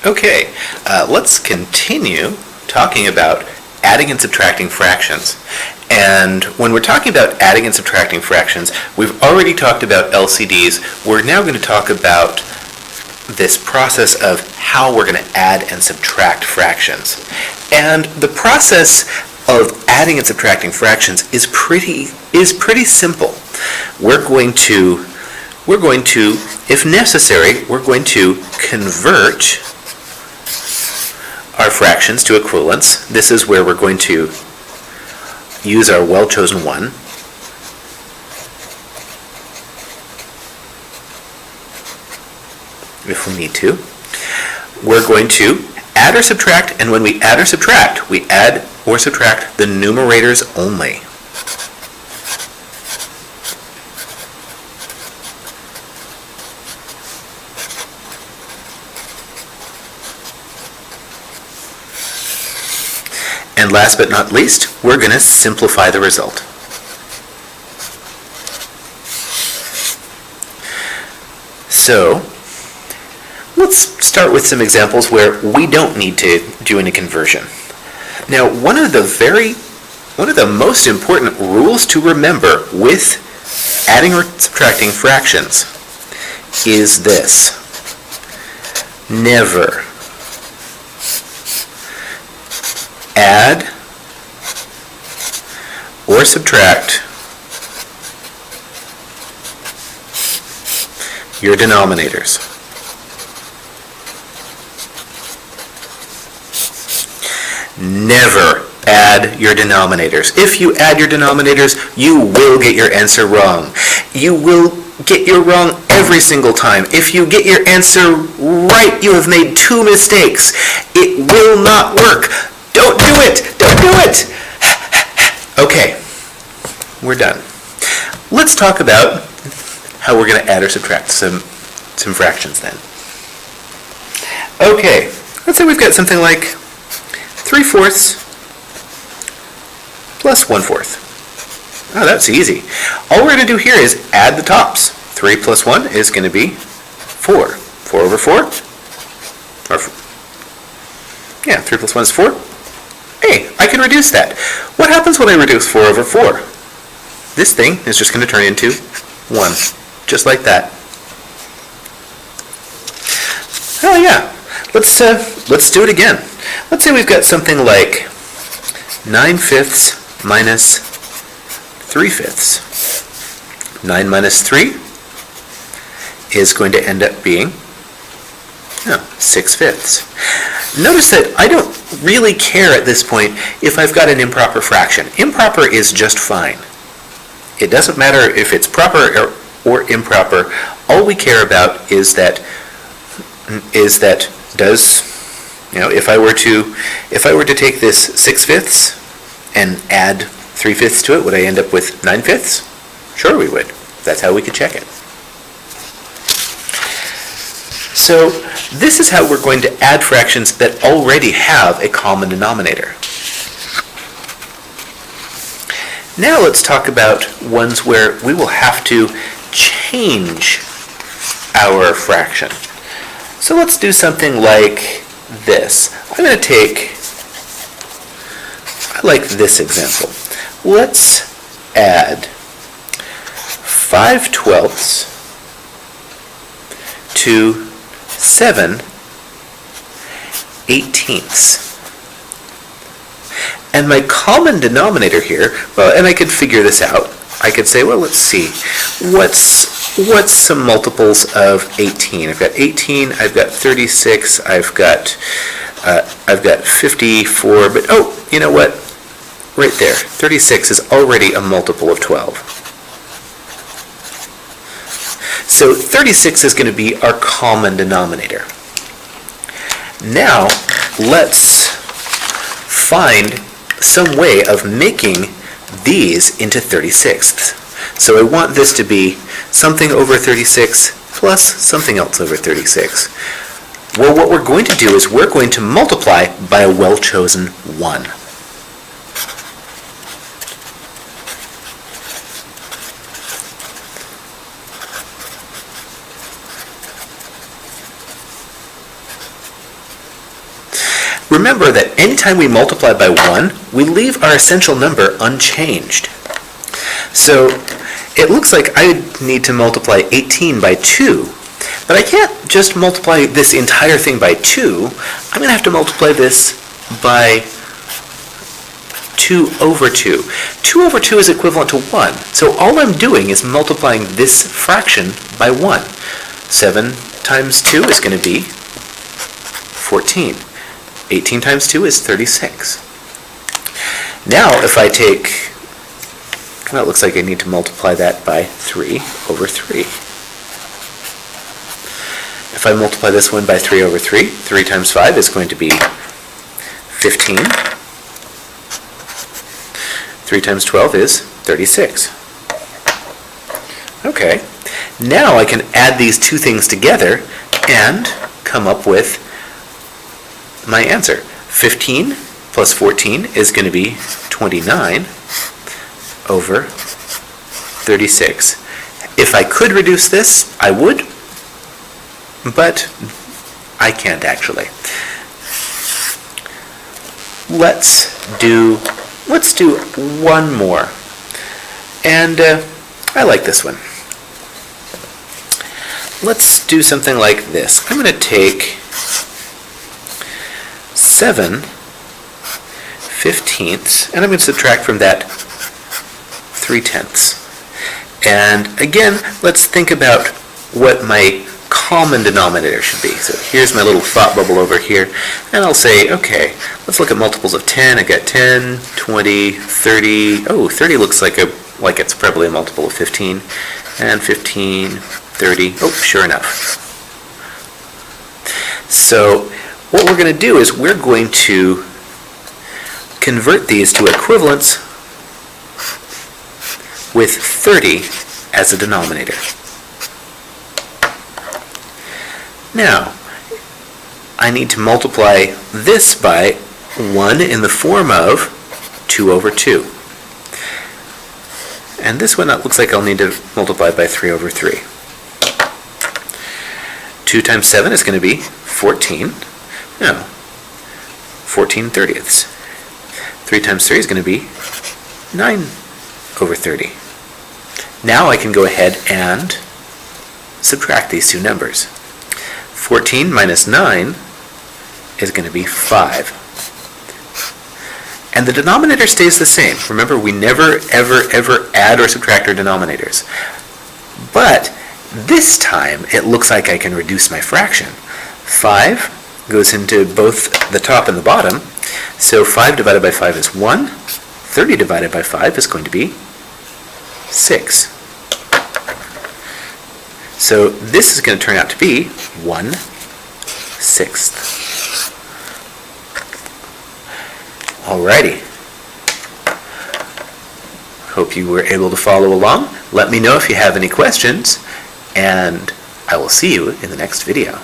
Okay, let's continue talking about adding and subtracting fractions. And when we're talking about adding and subtracting fractions, we've already talked about LCDs. We're now going to talk about this process of how we're going to add and subtract fractions. And the process of adding and subtracting fractions is pretty simple. We're going to, if necessary, we're going to convert our fractions to equivalents. This is where we're going to use our well-chosen 1. If we need to. We're going to add or subtract, and when we add or subtract, we add or subtract the numerators only. And last but not least, we're going to simplify the result. So, let's start with some examples where we don't need to do any conversion. Now, one of the most important rules to remember with adding or subtracting fractions is this. Never add or subtract your denominators. Never add your denominators. If you add your denominators, you will get your answer wrong. You will get your wrong every single time. If you get your answer right, you have made 2 mistakes. It will not work. Don't do it! Don't do it! Okay, we're done. Let's talk about how we're going to add or subtract some fractions then. Okay, let's say we've got something like 3/4 plus 1/4. Oh, that's easy. All we're going to do here is add the tops. 3 plus 1 is going to be 4. 4 over 4? 3 plus 1 is 4. Hey, I can reduce that. What happens when I reduce 4 over 4? This thing is just going to turn into 1, just like that. Oh yeah, let's do it again. Let's say we've got something like 9/5 minus 3/5. 9 minus 3 is going to end up being 6/5. Notice that I don't really care at this point if I've got an improper fraction. Improper is just fine. It doesn't matter if it's proper or improper. All we care about is that if I were to take this 6/5 and add 3/5 to it, would I end up with 9/5? Sure we would. That's how we could check it. So this is how we're going to add fractions that already have a common denominator. Now let's talk about ones where we will have to change our fraction. So let's do something like this. I'm going to I like this example. Let's add 5/12 to 7/18. And my common denominator here, well, and I could figure this out. I could say, well, let's see, what's some multiples of 18? I've got 18, I've got 36, I've got 54, but oh, you know what? Right there, 36 is already a multiple of 12. So 36 is going to be our common denominator. Now, let's find some way of making these into 36ths. So I want this to be something over 36 plus something else over 36. Well, what we're going to do is we're going to multiply by a well-chosen 1. remember that anytime we multiply by 1, we leave our essential number unchanged. So it looks like I need to multiply 18 by 2, but I can't just multiply this entire thing by 2. I'm going to have to multiply this by 2 over 2. 2 over 2 is equivalent to 1, so all I'm doing is multiplying this fraction by 1. 7 times 2 is going to be 14. 18 times 2 is 36. Now if I take, well, it looks like I need to multiply that by 3 over 3. If I multiply this one by 3 over 3, 3 times 5 is going to be 15. 3 times 12 is 36. Okay, now I can add these two things together and come up with my answer. 15 plus 14 is going to be 29 over 36. If I could reduce this, I would, but I can't actually. Let's do one more. And I like this one. Let's do something like this. I'm going to take 7 15ths, and I'm going to subtract from that 3/10. And again, let's think about what my common denominator should be. So here's my little thought bubble over here, and I'll say, okay, let's look at multiples of 10. I got 10, 20, 30. Oh, 30 looks like it's probably a multiple of 15. And 15, 30. Oh, sure enough. So what we're going to do is we're going to convert these to equivalents with 30 as a denominator. Now, I need to multiply this by 1 in the form of 2 over 2. And this one, it looks like I'll need to multiply by 3 over 3. 2 times 7 is going to be 14. No, 14 30ths. 3 times 3 is going to be 9 over 30. Now I can go ahead and subtract these two numbers. 14 minus 9 is going to be 5. And the denominator stays the same. Remember, we never, ever add or subtract our denominators. But this time, it looks like I can reduce my fraction. 5 goes into both the top and the bottom. So 5 divided by 5 is 1. 30 divided by 5 is going to be 6. So this is going to turn out to be 1/6. Alrighty. Hope you were able to follow along. Let me know if you have any questions, and I will see you in the next video.